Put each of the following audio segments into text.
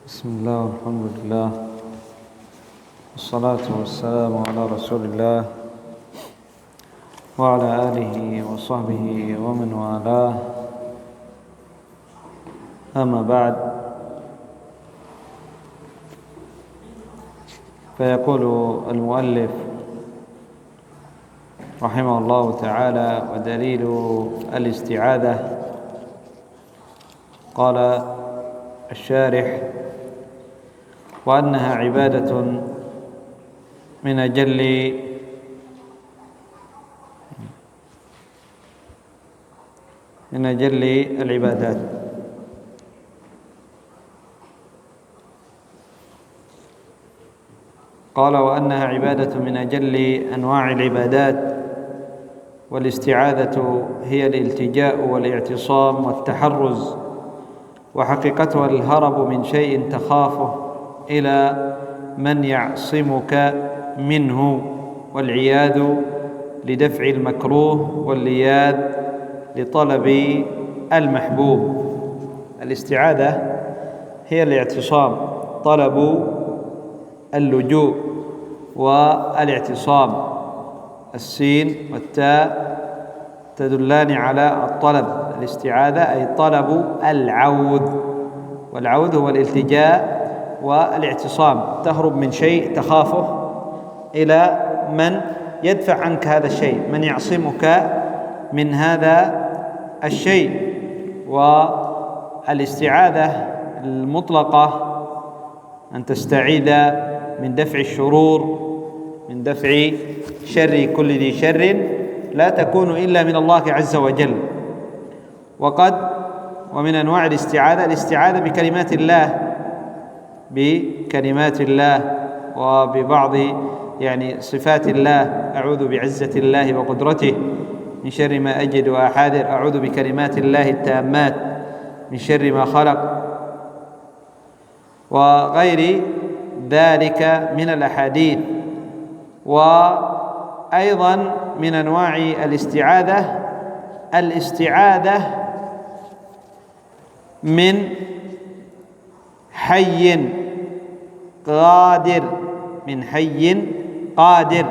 بسم الله والحمد لله والصلاة والسلام على رسول الله وعلى آله وصحبه ومن والاه. أما بعد، فيقول المؤلف رحمه الله تعالى: ودليل الاستعاذة. قال الشارح: وأنها عبادة من أجل العبادات. قال: وأنها عبادة من أجل أنواع العبادات، والاستعاذة هي الالتجاء والاعتصام والتحرز، وحقيقتها الهرب من شيء تخافه إلى من يعصمك منه، والعياذ لدفع المكروه، واللياذ لطلب المحبوب. الاستعاذة هي الاعتصام، طلب اللجوء والاعتصام. السين والتاء تدلان على الطلب. الاستعاذة أي طلب العوذ، والعوذ هو الالتجاء والاعتصام. تهرب من شيء تخافه إلى من يدفع عنك هذا الشيء، من يعصمك من هذا الشيء. والاستعاذة المطلقة أن تستعيذ من دفع الشرور، من دفع شر كل ذي شر، لا تكون إلا من الله عز وجل. ومن أنواع الاستعاذة بكلمات الله وببعض صفات الله. أعوذ بعزة الله وقدرته من شر ما أجد وأحاذر. أعوذ بكلمات الله التامات من شر ما خلق، وغير ذلك من الأحاديث. وأيضا من أنواع الاستعاذة من حي قادر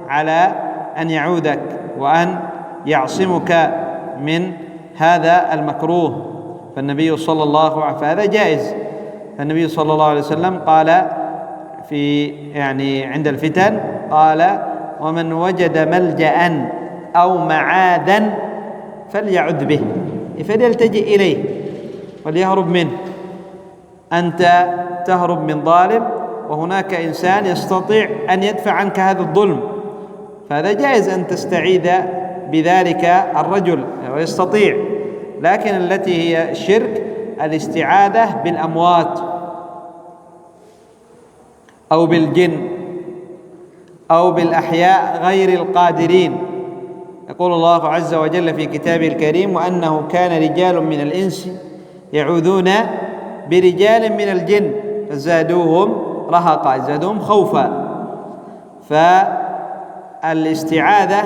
على أن يعوذك وأن يعصمك من هذا المكروه. فهذا جائز. فالنبي صلى الله عليه وسلم قال عند الفتن، قال: ومن وجد ملجأ أو معاذا فليعذ به، فليلتجئ إليه وليهرب منه. أنت تهرب من ظالم، وهناك إنسان يستطيع أن يدفع عنك هذا الظلم، فهذا جائز أن تستعيذ بذلك الرجل ويستطيع. لكن التي هي الشرك الاستعاذة بالأموات أو بالجن أو بالأحياء غير القادرين. يقول الله عز وجل في كتابه الكريم: وأنه كان رجال من الإنس يعوذون برجال من الجن فزادوهم رهقا، زادوهم خوفا. فالاستعاذة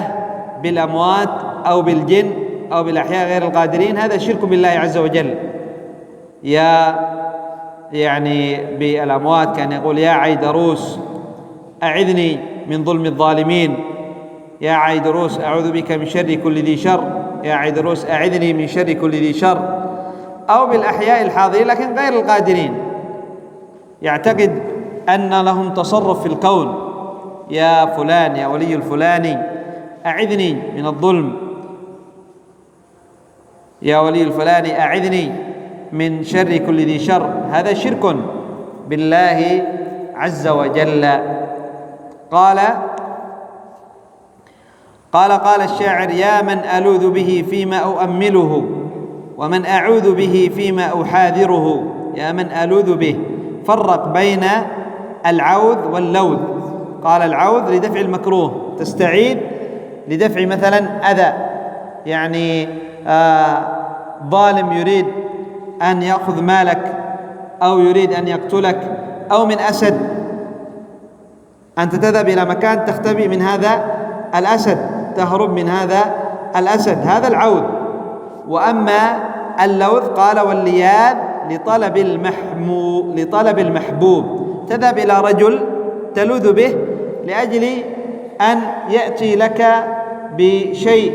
بالأموات أو بالجن أو بالأحياء غير القادرين هذا شرك بالله عز وجل. بالأموات كان يقول: يا عيدروس أعذني من ظلم الظالمين، يا عيدروس أعوذ بك من شر كل ذي شر، يا عيدروس أعذني من شر كل ذي شر. أو بالأحياء الحاضرين لكن غير القادرين، يعتقد أن لهم تصرف في الكون: يا فلان، يا ولي الفلاني أعذني من الظلم، يا ولي الفلاني أعذني من شر كل ذي شر. هذا شرك بالله عز وجل. قال الشاعر: يا من ألوذ به فيما أؤمله، ومن أعوذ به فيما أحاذره. يا من ألوذ به، فرق بين العوذ واللوذ. قال: العوذ لدفع المكروه، تستعيذ لدفع مثلا أذى، ظالم يريد أن يأخذ مالك أو يريد أن يقتلك، أو من أسد، أنت تذهب إلى مكان تختبئ من هذا الأسد، تهرب من هذا الأسد، هذا العوذ. وأما اللوذ قال: واللياذ لطلب المحبوب، تذهب إلى رجل تلوذ به لأجل أن يأتي لك بشيء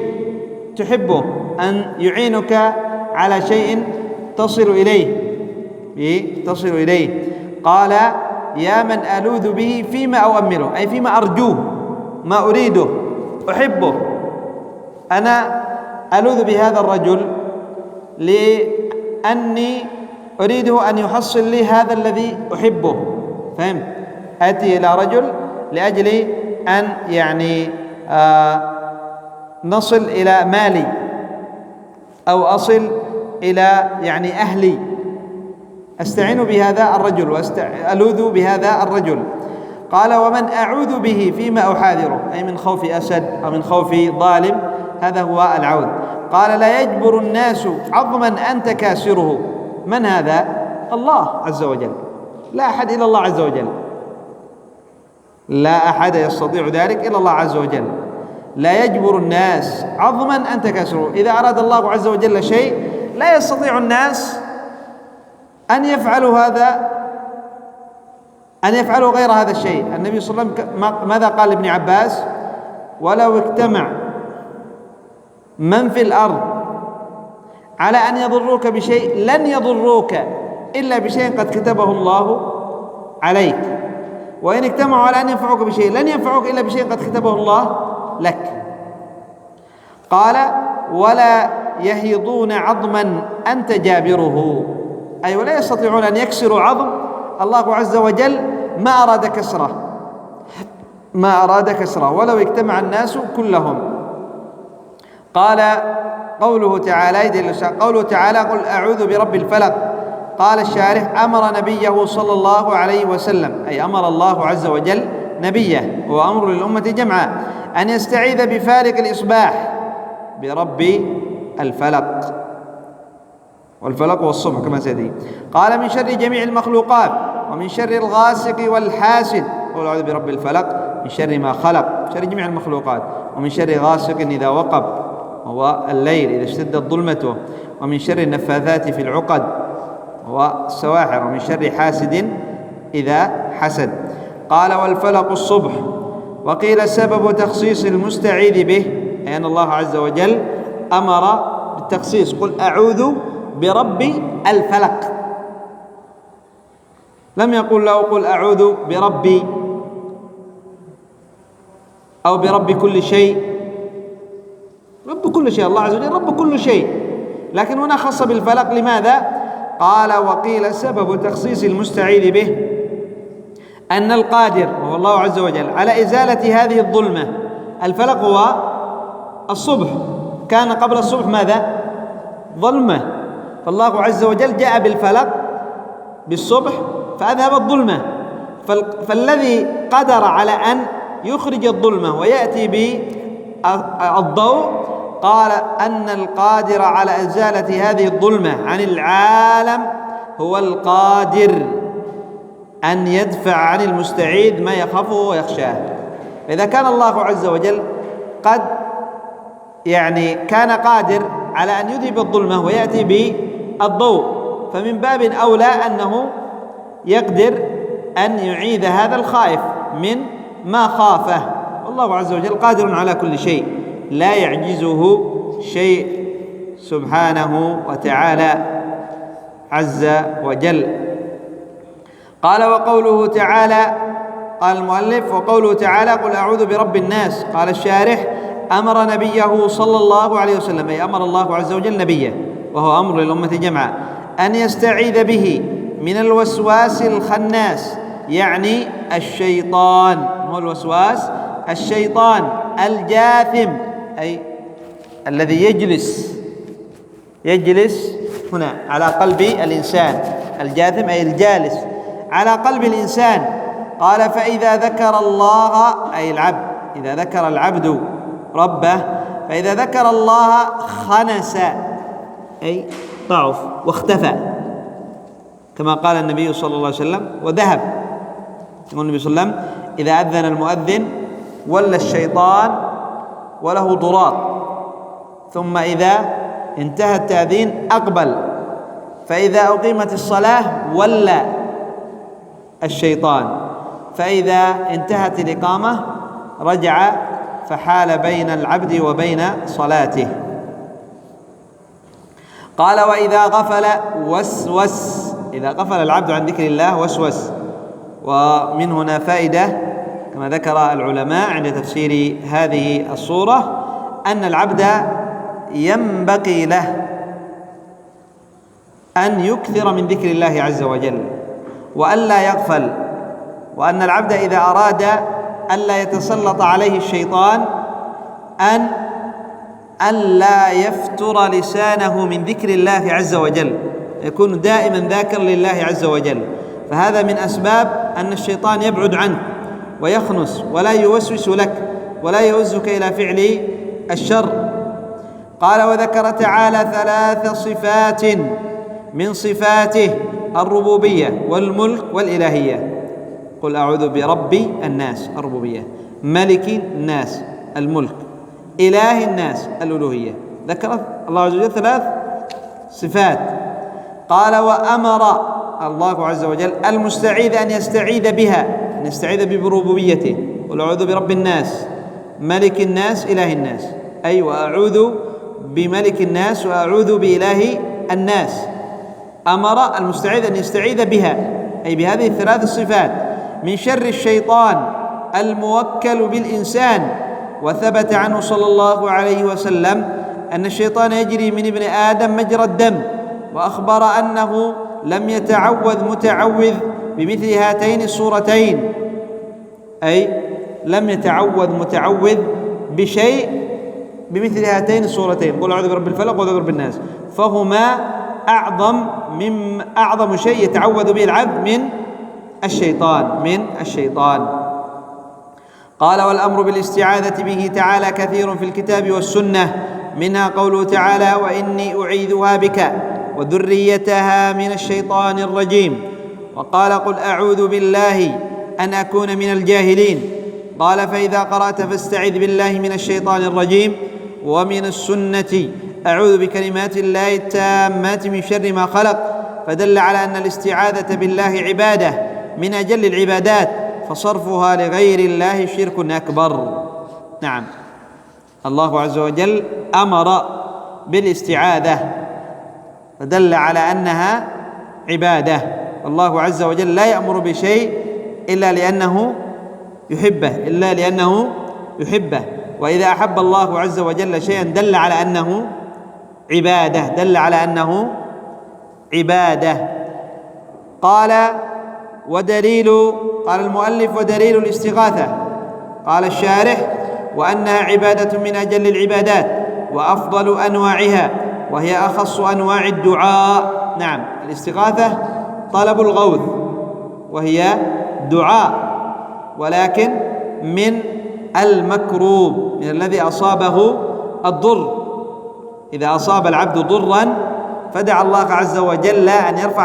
تحبه، أن يعينك على شيء تصل إليه. قال: يا من ألوذ به فيما أؤمله، أي فيما أرجوه، ما أريده أحبه، أنا ألوذ بهذا الرجل لأني أريده أن يحصل لي هذا الذي أحبه. فهمت؟ آتي إلى رجل لأجل أن نصل إلى مالي، أو أصل إلى أهلي، أستعين بهذا الرجل وألوذ بهذا الرجل. قال: ومن أعوذ به فيما أحاذره، أي من خوف أسد أو من خوف ظالم، هذا هو العوذ. قال: لا يجبر الناس عظما أنت كاسره. من هذا؟ الله عز وجل، لا أحد إلا الله عز وجل، لا أحد يستطيع ذلك إلا الله عز وجل. لا يجبر الناس عظما أنت كاسره. إذا أراد الله عز وجل شيء لا يستطيع الناس أن يفعلوا غير هذا الشيء. النبي صلى الله عليه وسلم ماذا قال لابن عباس؟ ولو اجتمع من في الأرض على أن يضروك بشيء لن يضروك إلا بشيء قد كتبه الله عليك، وإن اجتمعوا على أن ينفعوك بشيء لن ينفعوك إلا بشيء قد كتبه الله لك. قال: ولا يهيضون عظما أنت جابره، أي ولا يستطيعون أن يكسروا عظم الله عز وجل ما أراد كسره ولو اجتمع الناس كلهم. قال قوله تعالى: قل أعوذ برب الفلق. قال الشارح: أمر نبيه صلى الله عليه وسلم، أي أمر الله عز وجل نبيه، هو أمر للأمة جمعاء، أن يستعيذ بفالق الإصباح برب الفلق، والفلق هو الصبح كما سيأتي. قال: من شر جميع المخلوقات، ومن شر الغاسق والحاسد. قل أعوذ برب الفلق من شر ما خلق، شر جميع المخلوقات، ومن شر غاسق إذا وقب، وهو الليل إذا اشتدت ظلمته، ومن شر النفاثات في العقد، وهو السواحر، ومن شر حاسد إذا حسد. قال: والفلق الصبح. وقيل سبب تخصيص المستعيذ به أي أن الله عز وجل أمر بالتخصيص: قل أعوذ برب الفلق، لم يقل له قل أعوذ بربي أو برب كل شيء. رب كل شيء، الله عز وجل رب كل شيء، لكن هنا خص بالفلق. لماذا؟ قال: وقيل سبب تخصيص المستعيذ به أن القادر وهو الله عز وجل على إزالة هذه الظلمة. الفلق هو الصبح، كان قبل الصبح ماذا؟ ظلمة، فالله عز وجل جاء بالفلق بالصبح فأذهب الظلمة. فالذي قدر على أن يخرج الظلمة ويأتي بالضوء قال أن القادر على إزالة هذه الظلمة عن العالم هو القادر أن يدفع عن المستعيذ ما يخافه ويخشاه. فإذا كان الله عز وجل قد كان قادر على أن يذهب الظلمة ويأتي بالضوء، فمن باب أولى أنه يقدر أن يعيذ هذا الخائف من ما خافه. والله عز وجل قادر على كل شيء، لا يعجزه شيء سبحانه وتعالى عز وجل. قال: وقوله تعالى، قال المؤلف: وقوله تعالى: قل أعوذ برب الناس. قال الشارح: أمر نبيه صلى الله عليه وسلم، أي أمر الله عز وجل نبيه، وهو أمر للأمة جمعاء، أن يستعيذ به من الوسواس الخناس، يعني الشيطان. هو الوسواس الشيطان الجاثم، أي الذي يجلس هنا على قلب الإنسان. الجاثم أي الجالس على قلب الإنسان. قال: فإذا ذكر الله، أي العبد، إذا ذكر العبد ربه، فإذا ذكر الله خنس، أي ضعف واختفى، كما قال النبي صلى الله عليه وسلم وذهب. يقول النبي صلى الله عليه وسلم: إذا أذن المؤذن ولى الشيطان وله ضراط، ثم إذا انتهى التأذين أقبل فإذا أقيمت الصلاة ولى الشيطان، فإذا انتهت الإقامة رجع فحال بين العبد وبين صلاته. قال وإذا غفل وسوس، إذا غفل العبد عن ذكر الله وسوس. ومن هنا فائدة كما ذكر العلماء عند تفسير هذه الصورة أن العبد ينبغي له أن يكثر من ذكر الله عز وجل وألا يغفل، وأن العبد إذا أراد ألا يتسلط عليه الشيطان أن لا يفتر لسانه من ذكر الله عز وجل، يكون دائما ذاكرا لله عز وجل. فهذا من أسباب أن الشيطان يبعد عنك ويخنس ولا يوسوس لك ولا يؤزك إلى فعل الشر. قال وذكر تعالى 3 صفات من صفاته: الربوبية والملك والإلهية. قل أعوذ برب الناس الربوبية، ملك الناس الملك، إله الناس الألوهية. ذكر الله عز وجل 3 صفات. قال وأمر الله عز وجل المستعيذ أن يستعيذ بها، أن يستعيذ بربوبيته. قل أعوذ برب الناس ملك الناس إله الناس، أي وأعوذ بملك الناس وأعوذ بإله الناس. أمر المستعيذ أن يستعيذ بها، أي بهذه 3 الصفات، من شر الشيطان الموكل بالإنسان. وثبت عنه صلى الله عليه وسلم أن الشيطان يجري من ابن آدم مجرى الدم، وأخبر أنه لم يتعوذ متعوذ بمثل هاتين الصورتين، أي لم يتعوذ متعوذ بشيء بمثل هاتين الصورتين، قل أعوذ برب الفلق وأعوذ برب الناس، فهما أعظم شيء يتعوذ به العبد من الشيطان. قال والأمر بالاستعاذة به تعالى كثير في الكتاب والسنة، منها قوله تعالى وإني أعيذها بك وذريتها من الشيطان الرجيم. وقال قل أعوذ بالله أن أكون من الجاهلين. قال فإذا قرأت فاستعذ بالله من الشيطان الرجيم. ومن السنة أعوذ بكلمات الله التامات من شر ما خلق، فدل على أن الاستعاذة بالله عبادة من أجل العبادات، فصرفها لغير الله شرك أكبر. نعم، الله عز وجل أمر بالاستعاذة فدل على أنها عبادة. الله عز وجل لا يأمر بشيء إلا لأنه يحبه، وإذا أحب الله عز وجل شيئا دل على أنه عبادة. قال المؤلف ودليل الاستغاثة. قال الشارح وأنها عبادة من أجل العبادات وأفضل أنواعها، وهي أخص أنواع الدعاء. نعم، الاستغاثة طلب الغوث، وهي دعاء، ولكن من المكروب، من الذي أصابه الضر. إذا أصاب العبد ضرا فدعا الله عز وجل أن يرفع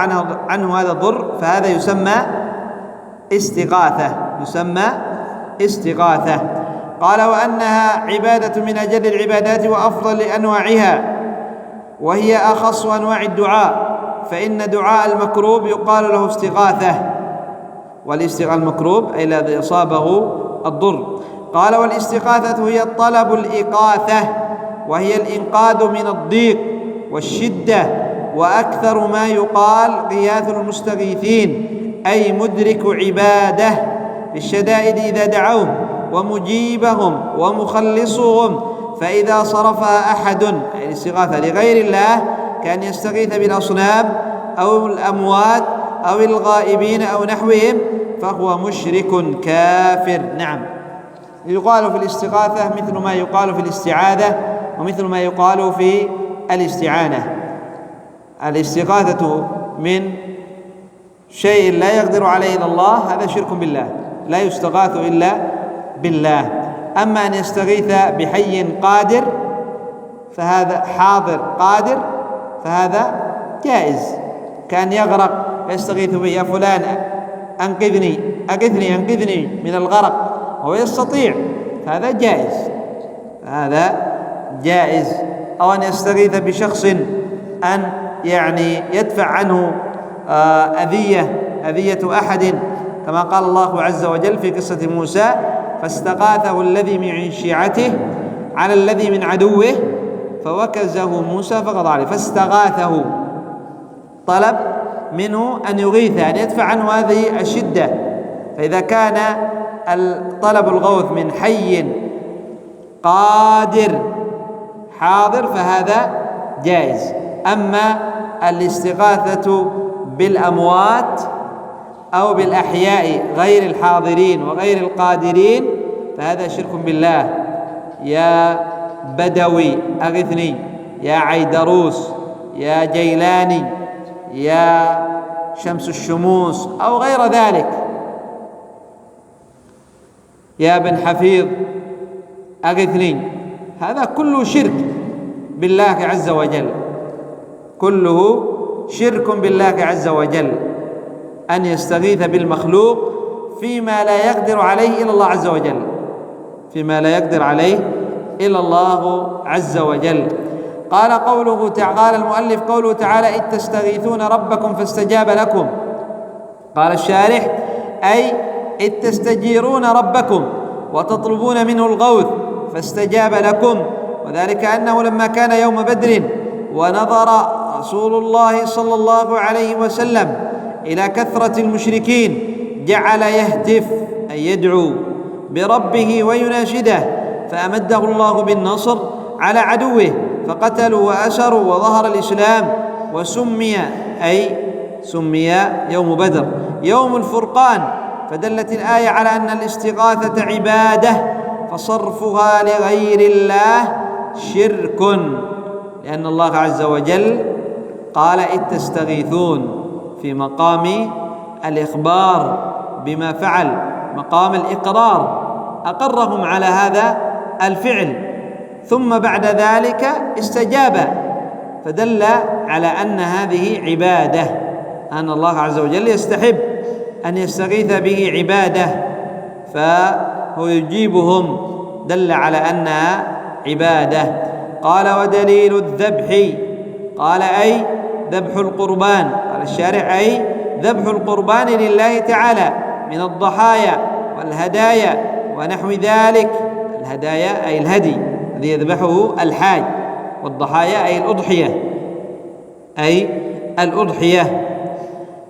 عنه هذا الضر، فهذا يسمى استغاثة. قال وأنها عبادة من أجل العبادات وأفضل أنواعها، وهي أخص أنواع الدعاء، فإن دعاء المكروب يقال له استغاثة، والاستغاثة المكروب أي الذي أصابه الضر. قال والاستغاثة هي طلب الإغاثة، وهي الإنقاذ من الضيق والشدة، وأكثر ما يقال غياث المستغيثين، أي مدرك عباده بالشدائد إذا دعوه ومجيبهم ومخلصهم. فإذا صرفها أحد الاستغاثة لغير الله كان يستغيث بالأصنام أو الأموات أو الغائبين أو نحوهم فهو مشرك كافر. نعم، يقال في الاستغاثة مثل ما يقال في الاستعاذة ومثل ما يقال في الاستعانة. الاستغاثة من شيء لا يقدر عليه إلا الله، هذا شرك بالله، لا يستغاث إلا بالله. أما أن يستغيث بحي قادر فهذا حاضر قادر، فهذا جائز، كان يغرق فيستغيث به يا فلان أنقذني من الغرق، هو يستطيع، هذا جائز. أو أن يستغيث بشخص أن يعني يدفع عنه أذية أحد، كما قال الله عز وجل في قصة موسى: فاستغاثه الذي من شيعته على الذي من عدوه فوكزه موسى فقضى عليه. فاستغاثه، طلب منه أن يغيثه، أن يدفع عنه هذه الشدة. فإذا كان طلب الغوث من حي قادر حاضر فهذا جائز. أما الاستغاثة بالأموات أو بالأحياء غير الحاضرين وغير القادرين فهذا شرك بالله. يا بدوي أغثني، يا عيدروس، يا جيلاني، يا شمس الشموس أو غير ذلك، يا بن حفيظ أغثني، هذا كله شرك بالله عز وجل، كله شرك بالله عز وجل، أن يستغيث بالمخلوق فيما لا يقدر عليه إلا الله عز وجل، فيما لا يقدر عليه إلا الله عز وجل. قال المؤلف قوله تعالى: إذ تستغيثون ربكم فاستجاب لكم. قال الشارح: أي إذ تستجيرون ربكم وتطلبون منه الغوث فاستجاب لكم، وذلك أنه لما كان يوم بدر ونظر رسول الله صلى الله عليه وسلم إلى كثرة المشركين جعل يهتف أي يدعو بربه ويناشده، فأمده الله بالنصر على عدوه فقتلوا وأسروا وظهر الإسلام، وسمي يوم بدر يوم الفرقان. فدلت الآية على أن الاستغاثة عبادة، فصرفها لغير الله شرك، لأن الله عز وجل قال: إذ تستغيثون، في مقام الإخبار بما فعل، مقام الإقرار، أقرهم على هذا الفعل، ثم بعد ذلك استجاب، فدل على أن هذه عبادة، أن الله عز وجل يستحب أن يستغيث به عباده، فهو يجيبهم، دل على أنها عبادة. قال: ودليل الذبح، قال أي ذبح القربان، قال الشارع أي ذبح القربان لله تعالى من الضحايا والهدايا ونحو ذلك. الهدايا أي الهدي الذي يذبحه الحاج، والضحايا أي الأضحية.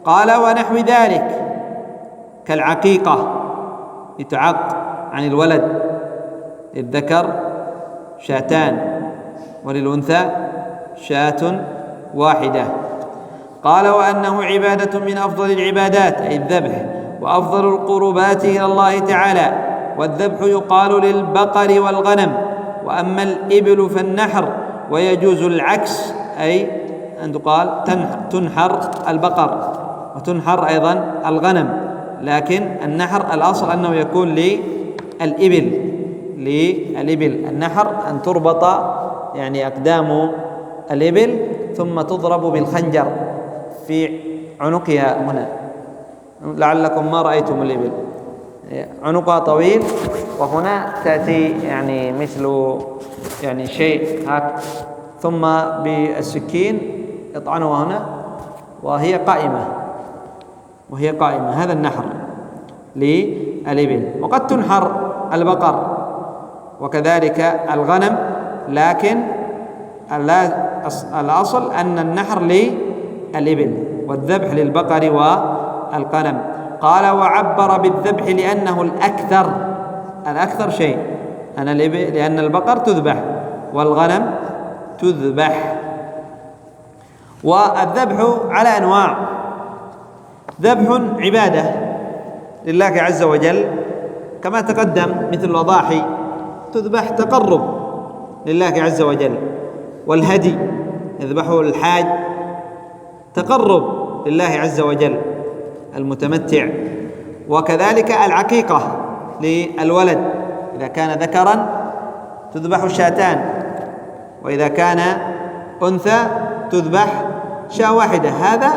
قال: ونحو ذلك كالعقيقة، يتعق عن الولد، للذكر شاتان وللأنثى شاة واحدة. قال: وأنه عبادة من أفضل العبادات، أي الذبح، وأفضل القربات إلى الله تعالى. والذبح يقال للبقر والغنم، وأما الإبل فالنحر، ويجوز العكس، أي أن تقال تنحر البقر وتنحر أيضا الغنم، لكن النحر الأصل أنه يكون للإبل. النحر أن تربط يعني أقدام الإبل ثم تضرب بالخنجر في عنقها هنا، لعلكم ما رأيتم الإبل، عنقها طويل وهنا تأتي يعني مثل يعني شيء هاك، ثم بالسكين يطعنها هنا وهي قائمة، هذا النحر للإبل. وقد تنحر البقر وكذلك الغنم، لكن الأصل أن النحر للإبل والذبح للبقر والغنم. قال: وعبر بالذبح لأنه الأكثر شيء، لأن البقر تذبح والغنم تذبح. والذبح على أنواع: ذبح عبادة لله عز وجل كما تقدم، مثل الأضاحي تذبح تقرب لله عز وجل، والهدي يذبحه الحاج تقرب لله عز وجل المتمتع. وكذلك العقيقة للولد، إذا كان ذكرا تذبح شاتان، وإذا كان أنثى تذبح شاة واحدة. هذا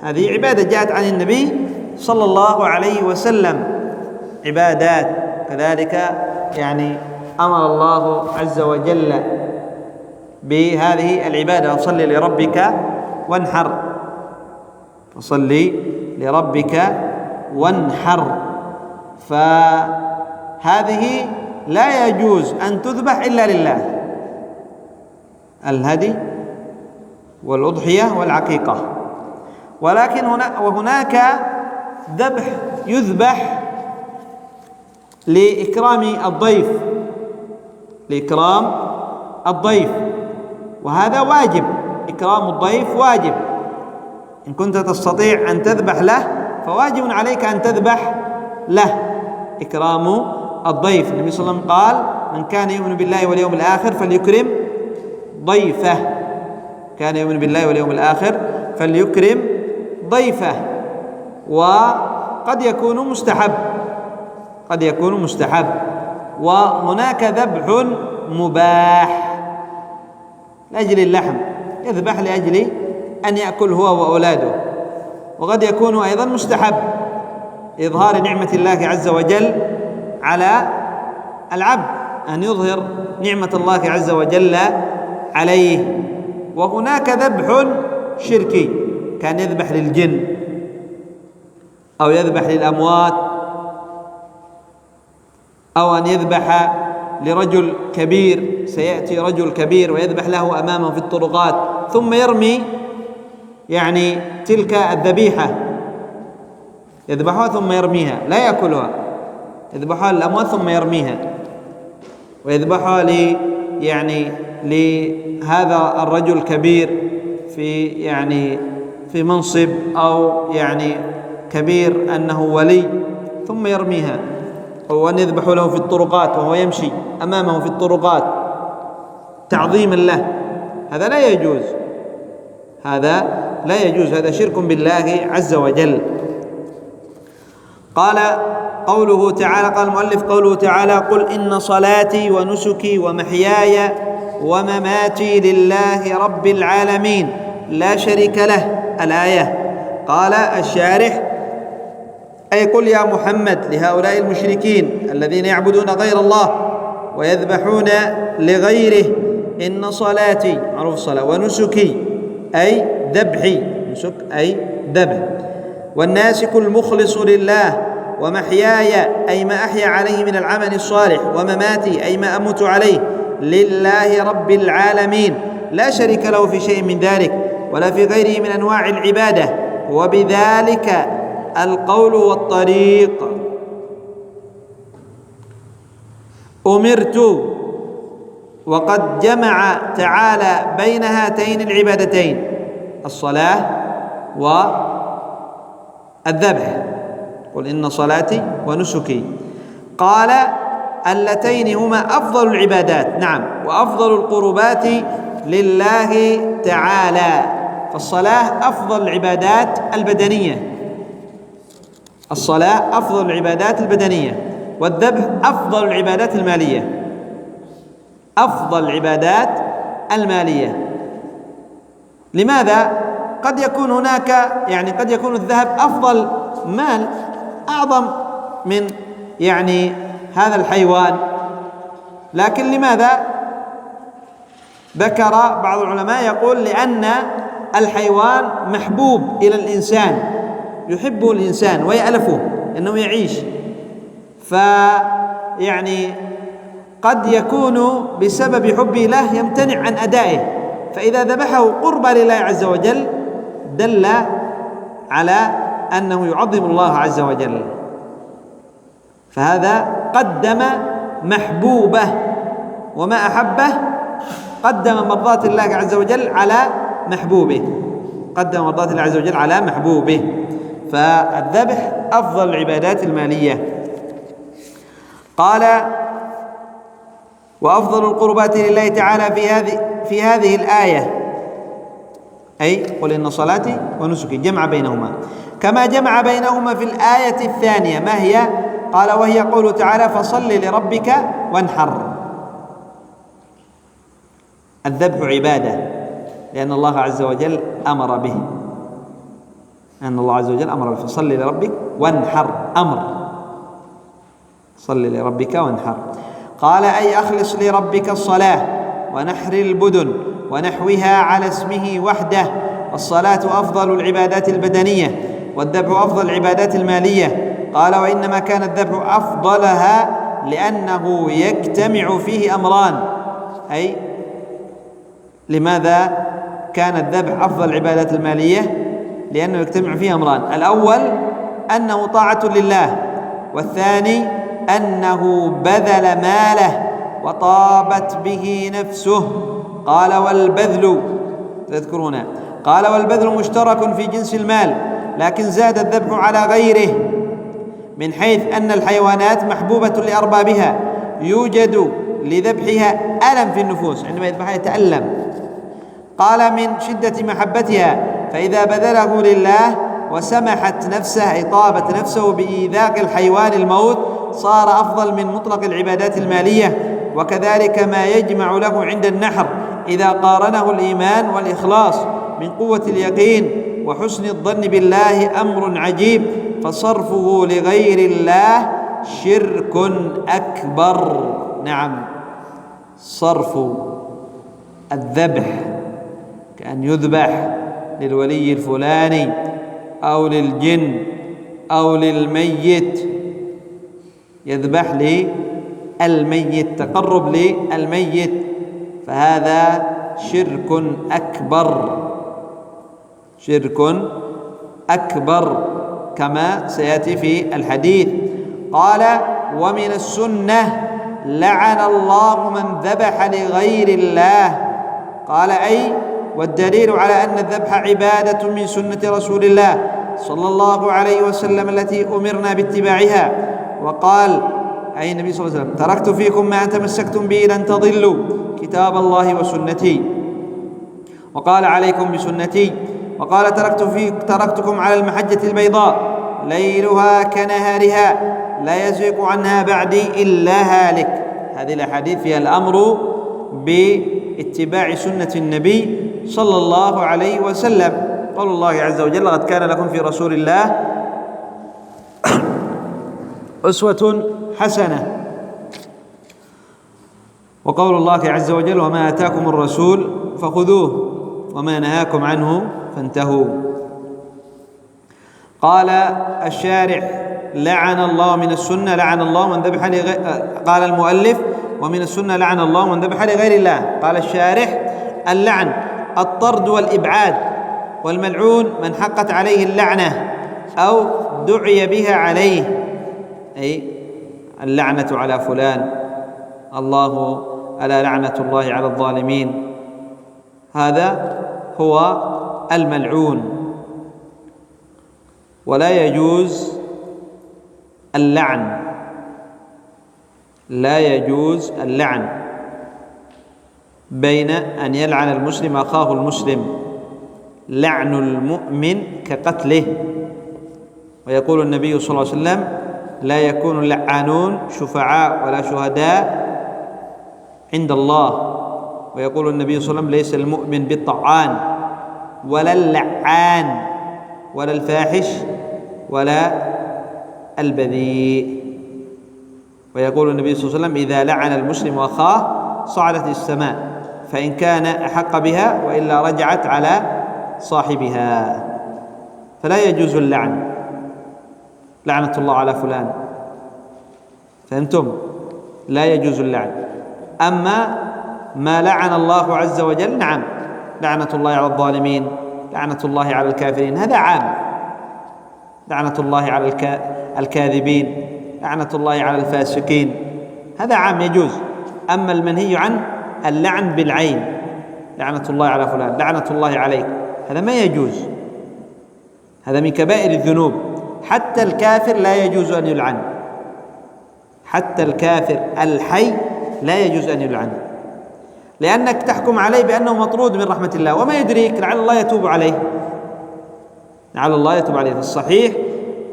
هذه عبادة جاءت عن النبي صلى الله عليه وسلم، عبادات. كذلك يعني أمر الله عز وجل بهذه العبادة: فصل لربك وانحر، فصل لربك وانحر. فهذه لا يجوز أن تذبح إلا لله، الهدي والأضحية والعقيقة. ولكن هناك ذبح يذبح لإكرام الضيف، لإكرام الضيف، وهذا واجب. إكرام الضيف واجب. إن كنت تستطيع أن تذبح له فواجب عليك أن تذبح له. إكرام الضيف، النبي صلى الله عليه وسلم قال: من كان يؤمن بالله واليوم الآخر فليكرم ضيفه. كان يؤمن بالله واليوم الآخر فليكرم ضيفه. وقد يكون مستحب، قد يكون مستحب. وهناك ذبح مباح لأجل اللحم، يذبح لأجل أن يأكل هو وأولاده. وقد يكون أيضا مستحب إظهار نعمة الله عز وجل على العبد، أن يظهر نعمة الله عز وجل عليه. وهناك ذبح شركي، كان يذبح للجن أو يذبح للأموات، أو أن يذبح لرجل كبير، سيأتي رجل كبير ويذبح له أمامه في الطرقات، ثم يرمي يعني تلك الذبيحة، يذبحها ثم يرميها، لا يأكلها، يذبحها للأموات ثم يرميها، ويذبحها يعني لهذا الرجل الكبير في منصب، أو يعني كبير أنه ولي، ثم يرميها. أو أن يذبح له في الطرقات وهو يمشي أمامه في الطرقات تعظيما له، هذا لا يجوز، هذا لا يجوز، هذا شرك بالله عز وجل. قال قوله تعالى، قال المؤلف قوله تعالى: قل إن صلاتي ونسكي ومحياي ومماتي لله رب العالمين لا شريك له. الآية. قال الشارح: أي قل يا محمد لهؤلاء المشركين الذين يعبدون غير الله ويذبحون لغيره: إن صلاتي، معروف الصلاة، ونسكي أي ذبحي، نسك أي ذبح، والناسك المخلص لله، ومحياي أي ما أحيا عليه من العمل الصالح، ومماتي أي ما أموت عليه، لله رب العالمين لا شريك له في شيء من ذلك ولا في غيره من أنواع العبادة، وبذلك القول والطريق. أمرت. وقد جمع تعالى بين هاتين العبادتين، الصلاة والذبح. قل إن صلاتي ونسكي، قال اللتين هما أفضل العبادات، نعم، وأفضل القربات لله تعالى. فالصلاة أفضل العبادات البدنية، الصلاة أفضل العبادات البدنية، والذبح أفضل العبادات المالية، أفضل العبادات المالية. لماذا؟ قد يكون هناك قد يكون الذهب أفضل مال، أعظم من هذا الحيوان، لكن لماذا؟ ذكر بعض العلماء يقول: لأن الحيوان محبوب إلى الإنسان، يحبه الإنسان ويألفه أنه يعيش، قد يكون بسبب حبه له يمتنع عن أدائه، فإذا ذبحه قربا لله عز وجل دل على أنه يعظم الله عز وجل، فهذا قدم محبوبه، وما أحبه قدم مرضاة الله عز وجل على محبوبه، قدم مرضاة الله عز وجل على محبوبه. فالذبح أفضل العبادات المالية. قال: وأفضل القربات لله تعالى في هذه الآية، أي قل إن صلاتي ونسكي، جمع بينهما كما جمع بينهما في الآية الثانية. ما هي؟ قال: وهي قوله تعالى: فصل لربك وانحر. الذبح عبادة، لأن الله عز وجل أمر به، أن الله عز وجل أمر به: فصل لربك وانحر، أمر، صل لربك وانحر. قال: أي أخلص لربك الصلاة ونحر البدن ونحوها على اسمه وحده. الصلاة أفضل العبادات البدنية، والذبح أفضل العبادات المالية. قال: وإنما كان الذبح أفضلها لأنه يجتمع فيه أمران. أي لماذا كان الذبح أفضل العبادات المالية؟ لأنه يجتمع فيه أمران: الأول أنه طاعة لله، والثاني أنه بذل ماله وطابت به نفسه. قال: والبذل، تذكرون، قال: والبذل مشترك في جنس المال، لكن زاد الذبح على غيره، من حيث أن الحيوانات محبوبة لأربابها، يوجد لذبحها ألم في النفوس، عندما يذبحها يتألم. قال: من شدة محبتها، فإذا بذله لله وسمحت نفسه، أي طابت نفسه بإيذاق الحيوان الموت، صار أفضل من مطلق العبادات المالية. وكذلك ما يجمع له عند النحر إذا قارنه الإيمان والإخلاص من قوة اليقين وحسن الظن بالله أمر عجيب، فصرفه لغير الله شرك أكبر. نعم، صرف الذبح كأن يذبح للولي الفلاني أو للجن أو للميت، يذبح للميت، تقرب للميت، فهذا شرك أكبر، شرك أكبر كما سيأتي في الحديث. قال: ومن السنة لعن الله من ذبح لغير الله. قال: أي والدليل على أن الذبح عبادة من سنة رسول الله صلى الله عليه وسلم التي أمرنا باتباعها. وقال أي النبي صلى الله عليه وسلم: تركت فيكم ما تمسكتم به لن تضلوا، كتاب الله وسنتي. وقال: عليكم بسنتي. وقال: تركتكم على المحجة البيضاء ليلها كنهارها لا يزيغ عنها بعدي إلا هالك. هذه الأحاديث فيها الأمر باتباع سنة النبي صلى الله عليه وسلم. قول الله عز وجل: قد كان لكم في رسول الله أسوة حسنة. وقول الله عز وجل: وما آتاكم الرسول فخذوه وما نهاكم عنه فانتهوا. قال الشارح: لعن الله من السنة، لعن الله من ذبح قال المؤلف: ومن السنة لعن الله من ذبح لغير الله. قال الشارح: اللعن الطرد والإبعاد، والملعون من حقت عليه اللعنة أو دعي بها عليه، أي اللعنة على فلان، الله ألا لعنة الله على الظالمين، هذا هو الملعون. ولا يجوز اللعن، لا يجوز اللعن بين أن يلعن المسلم أخاه المسلم، لعن المؤمن كقتله. ويقول النبي صلى الله عليه وسلم: لا يكون اللعانون شفعاء ولا شهداء عند الله. ويقول النبي صلى الله عليه وسلم: ليس المؤمن بالطعان ولا اللعان ولا الفاحش ولا البذيء. ويقول النبي صلى الله عليه وسلم: إذا لعن المسلم أخاه صعدت السماء، فإن كان أحق بها وإلا رجعت على صاحبها. فلا يجوز اللعن، لعنة الله على فلان، فهمتم؟ لا يجوز اللعن. أما ما لعن الله عز وجل، نعم، لعنة الله على الظالمين، لعنة الله على الكافرين، هذا عام، لعنة الله على الكاذبين، لعنة الله على الفاسقين، هذا عام يجوز. أما المنهي عنه اللعن بالعين، لعنة الله على فلان، لعنة الله عليك، هذا ما يجوز، هذا من كبائر الذنوب. حتى الكافر لا يجوز أن يلعن، حتى الكافر الحي لا يجوز أن يلعن، لأنك تحكم عليه بأنه مطرود من رحمة الله، وما يدريك لعل الله يتوب عليه، لعل الله يتوب عليه. الصحيح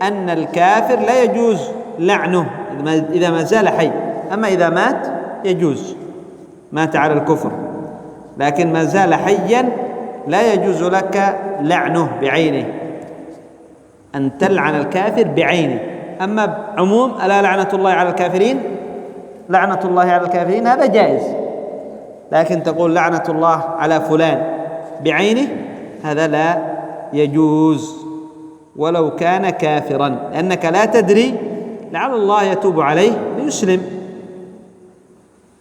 أن الكافر لا يجوز لعنه إذا ما زال حي، أما إذا مات يجوز، مات على الكفر، لكن ما زال حيا لا يجوز لك لعنه بعينه، أن تلعن الكافر بعينه. أما عموم ألا لعنة الله على الكافرين، لعنة الله على الكافرين، هذا جائز، لكن تقول لعنة الله على فلان بعينه، هذا لا يجوز ولو كان كافرا، لأنك لا تدري لعل الله يتوب عليه ليسلم.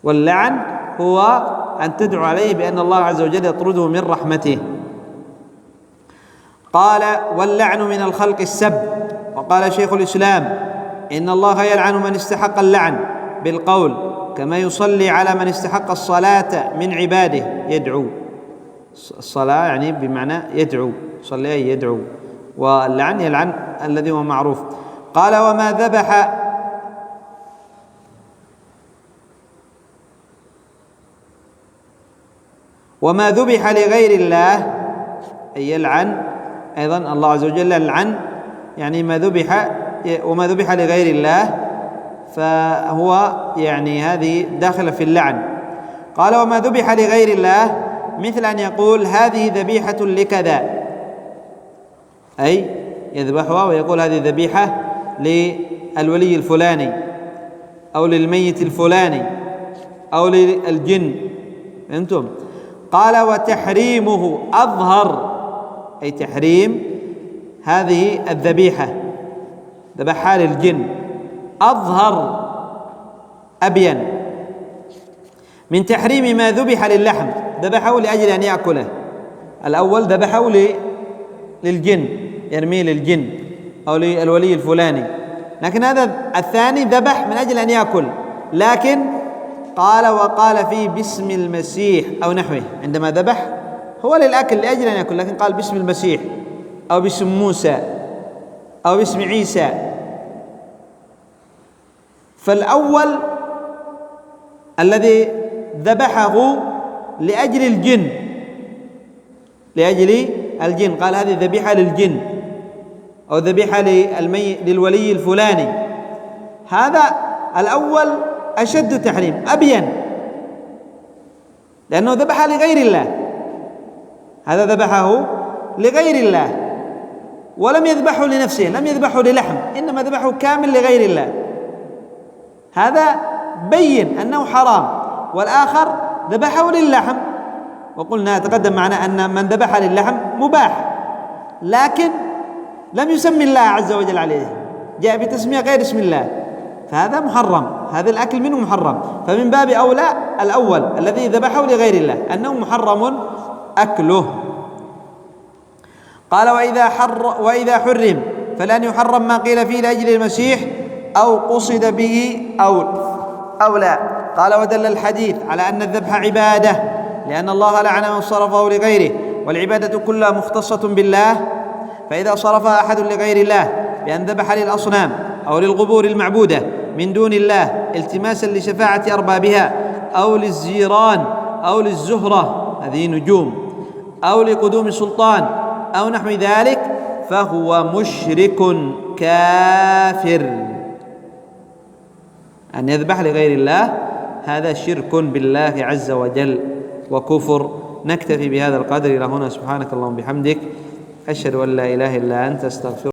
واللعن هو أن تدعو عليه بأن الله عز وجل يطرده من رحمته. قال: واللعن من الخلق السب. وقال شيخ الإسلام: إن الله يلعن من استحق اللعن بالقول، كما يصلي على من استحق الصلاة من عباده. يدعو، الصلاة يعني بمعنى يدعو، صلي يدعو، واللعن يلعن الذي هو معروف. قال: وما ذبح لغير الله، أي يلعن أيضا الله عز وجل. اللعن يعني وما ذبح لغير الله، فهو يعني هذه داخلة في اللعن. قال: وما ذبح لغير الله مثل أن يقول هذه ذبيحة لكذا، أي يذبحها ويقول هذه ذبيحة للولي الفلاني أو للميت الفلاني أو للجن. أنتم. قال: وتحريمه أظهر، أي تحريم هذه الذبيحة ذبحها للجن أظهر أبين من تحريم ما ذبح للحم، ذبحه لأجل أن يأكله. الأول ذبحه للجن، يرميه للجن أو للولي الفلاني، لكن هذا الثاني ذبح من أجل أن يأكل، لكن وقال فيه باسم المسيح أو نحوه. عندما ذبح هو للأكل لأجل أن يأكل، لكن قال باسم المسيح أو باسم موسى أو باسم عيسى. فالأول الذي ذبحه لأجل الجن، قال هذه ذبيحة للجن أو ذبيحة للولي الفلاني، هذا الأول أشد تحريم أبين، لأنه ذبح لغير الله، هذا ذبحه لغير الله ولم يذبحه لنفسه، لم يذبحه للحم، إنما ذبحه كامل لغير الله، هذا بين أنه حرام. والآخر ذبحه للحم، وقلنا تقدم معنا أن من ذبح للحم مباح، لكن لم يسمي الله عز وجل عليه، جاء بتسمية غير اسم الله، فهذا محرم، هذا الأكل منه محرم. فمن باب أولى الأول الذي ذبحه لغير الله أنه محرم أكله. قال: وإذا حرم فلن يحرم ما قيل فيه لأجل المسيح أو قصد به أو لا. قال: ودل الحديث على أن الذبح عبادة، لأن الله لعن من صرفه لغيره، والعبادة كلها مختصة بالله، فإذا صرفها أحد لغير الله بأن ذبح للأصنام أو للقبور المعبودة من دون الله التماسا لشفاعة أربابها أو للزيران أو للزهرة، هذه نجوم، أو لقدوم سلطان أو نحو ذلك، فهو مشرك كافر. أن يذبح لغير الله هذا شرك بالله عز وجل وكفر. نكتفي بهذا القدر إلى هنا. سبحانك اللهم وبحمدك، أشهد أن لا إله إلا أنت، أستغفرك.